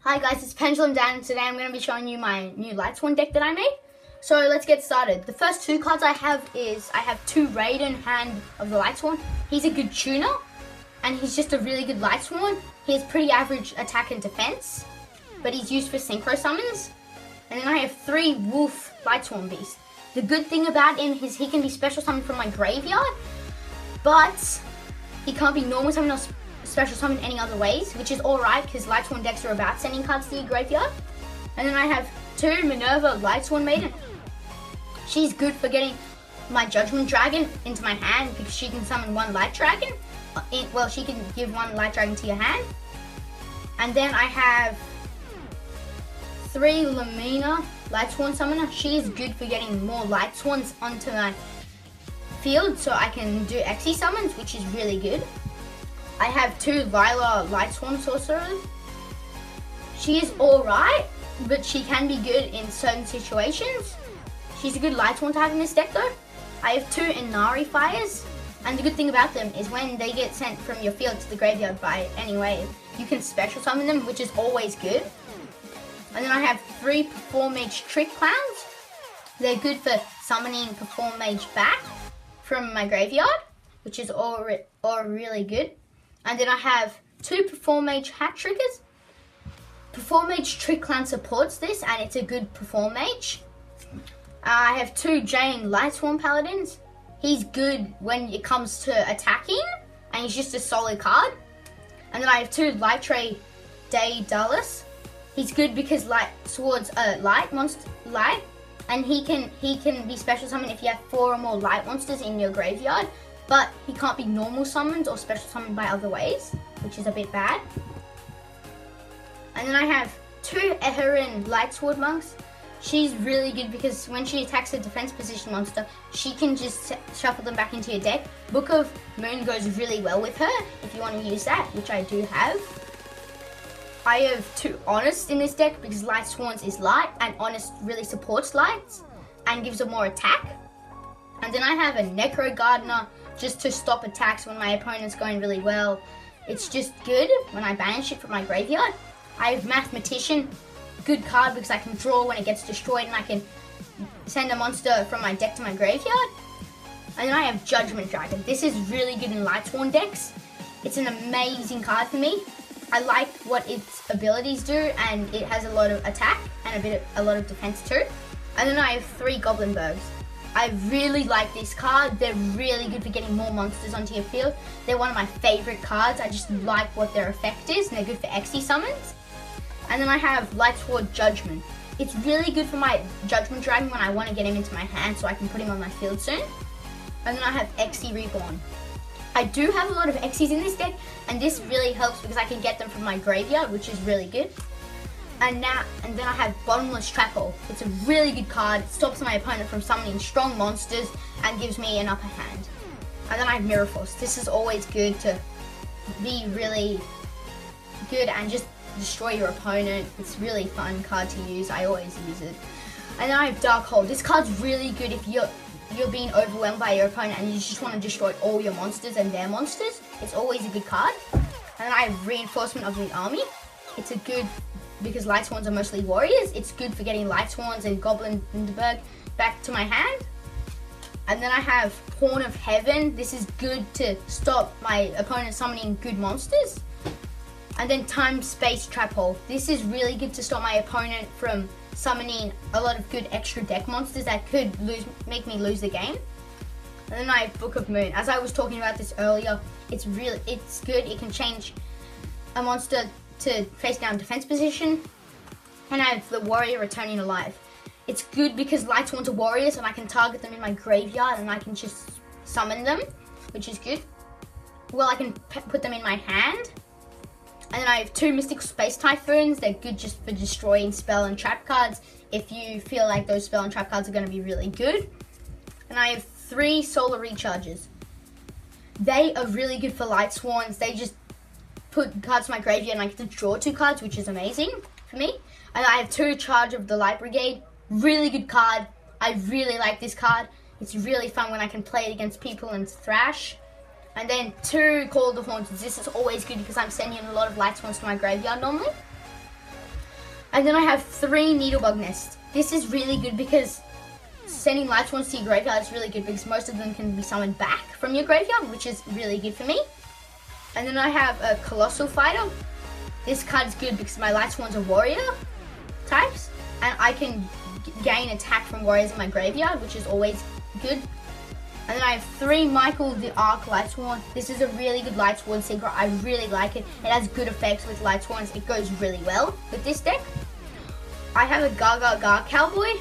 Hi guys, it's Pendulum Dan, and today I'm going to be showing you my new Lightsworn deck that I made. So let's get started. The first two cards I have two Raiden, Hand of the Lightsworn. He's a good tuner, and he's just a really good Lightsworn. He has pretty average attack and defense, but he's used for synchro summons. And then I have three Wolf Lightsworn Beasts. The good thing about him is he can be special summoned from my graveyard, but he can't be normal summoned or special summon any other ways, which is alright because Lightsworn decks are about sending cards to your graveyard. And then I have two Minerva Lightsworn Maiden. She's good for getting my Judgment Dragon into my hand because she can summon one Light Dragon. She can give one Light Dragon to your hand. And then I have three Lumina Lightsworn Summoner. She's good for getting more Lightsworns onto my field so I can do Xe summons, which is really good. I have two Lila Lightsworn Sorcerers. She is alright, but she can be good in certain situations. She's a good Lightsworn type in this deck though. I have two Inari Fires, and the good thing about them is when they get sent from your field to the graveyard by any wave, you can special summon them, which is always good. And then I have three Perform Mage Trick Clowns. They're good for summoning Perform Mage back from my graveyard, which is all really good. And then I have two Perform Mage Hat Triggers. Perform Mage Trick Clown supports this, and it's a good Perform Mage. I have two Jane Lightsworn Paladins. He's good when it comes to attacking, and he's just a solid card. And then I have two Lightre Daedalus. He's good because Light Swords are light, and he can be special summoned if you have 4 or more light monsters in your graveyard. But he can't be normal summoned or special summoned by other ways, which is a bit bad. And then I have two Eherin Lightsword Monks. She's really good because when she attacks a defense position monster, she can just shuffle them back into your deck. Book of Moon goes really well with her if you want to use that, which I do have. I have two Honest in this deck because Lightsworns is light, and Honest really supports lights and gives them more attack. And then I have a Necro Gardener just to stop attacks when my opponent's going really well. It's just good when I banish it from my graveyard. I have Mathematician, good card because I can draw when it gets destroyed and I can send a monster from my deck to my graveyard. And then I have Judgment Dragon. This is really good in Lightsworn decks. It's an amazing card for me. I like what its abilities do, and it has a lot of attack and a lot of defense too. And then I have three Goblin Bergs. I really like this card. They're really good for getting more monsters onto your field. They're one of my favorite cards. I just like what their effect is, and they're good for Xe summons. And then I have Lightsword Judgment. It's really good for my Judgment Dragon when I want to get him into my hand so I can put him on my field soon. And then I have Xe Reborn. I do have a lot of Xes in this deck, and this really helps because I can get them from my graveyard, which is really good. And then I have Bottomless Trap Hole. It's a really good card. It stops my opponent from summoning strong monsters and gives me an upper hand. And then I have Mirror Force. This is always good to be really good and just destroy your opponent. It's a really fun card to use. I always use it. And then I have Dark Hole. This card's really good if you're being overwhelmed by your opponent and you just want to destroy all your monsters and their monsters. It's always a good card. And then I have Reinforcement of the Army. It's a good, because Lightsworns are mostly warriors, it's good for getting Lightsworns and Goblin Berg back to my hand. And then I have Horn of Heaven. This is good to stop my opponent summoning good monsters. And then Time Space Trap Hole. This is really good to stop my opponent from summoning a lot of good extra deck monsters that could make me lose the game. And then I have Book of Moon. As I was talking about this earlier, it's good. It can change a monster to face down defense position. And I have the Warrior Returning Alive. It's good because Lightsworns are warriors and I can target them in my graveyard and I can just summon them, which is good. Well, I can put them in my hand. And then I have two Mystical Space Typhoons. They're good just for destroying spell and trap cards if you feel like those spell and trap cards are going to be really good. And I have three Solar Recharges. They are really good for Lightsworns. They just put cards to my graveyard and I get to draw 2 cards, which is amazing for me. And I have two Charge of the Light Brigade. Really good card. I really like this card. It's really fun when I can play it against people and thrash. And then 2 Call of the Haunted. This is always good because I'm sending a lot of Lightsworns to my graveyard normally. And then I have 3 Needlebug Nests. This is really good because sending Light Swans to your graveyard is really good because most of them can be summoned back from your graveyard, which is really good for me. And then I have a Colossal Fighter. This card is good because my Light Swans are warrior types, and I can gain attack from warriors in my graveyard, which is always good. And then I have 3 Michael the Arc Light Swan. This is a really good Light Swan secret. I really like it. It has good effects with Light Swans. It goes really well with this deck. I have a Gaga Cowboy.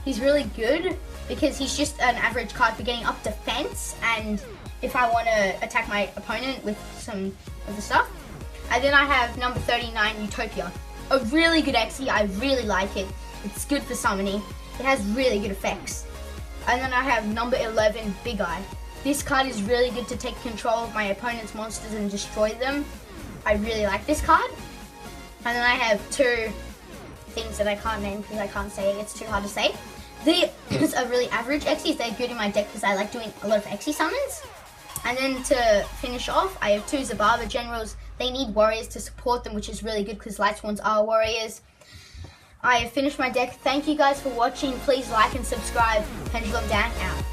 He's really good because he's just an average card for getting up defense, and if I want to attack my opponent with some of the stuff. And then I have number 39 Utopia. A really good Xyz. I really like it. It's good for summoning. It has really good effects. And then I have number 11, Big Eye. This card is really good to take control of my opponent's monsters and destroy them. I really like this card. And then I have 2 things that I can't name because I can't say it. It's too hard to say. These are really average Xyzs. They're good in my deck because I like doing a lot of Xyz summons. And then to finish off, I have 2 Zababa Generals. They need warriors to support them, which is really good because Light Swans are warriors. I have finished my deck. Thank you guys for watching. Please like and subscribe. Pendulum Dan out.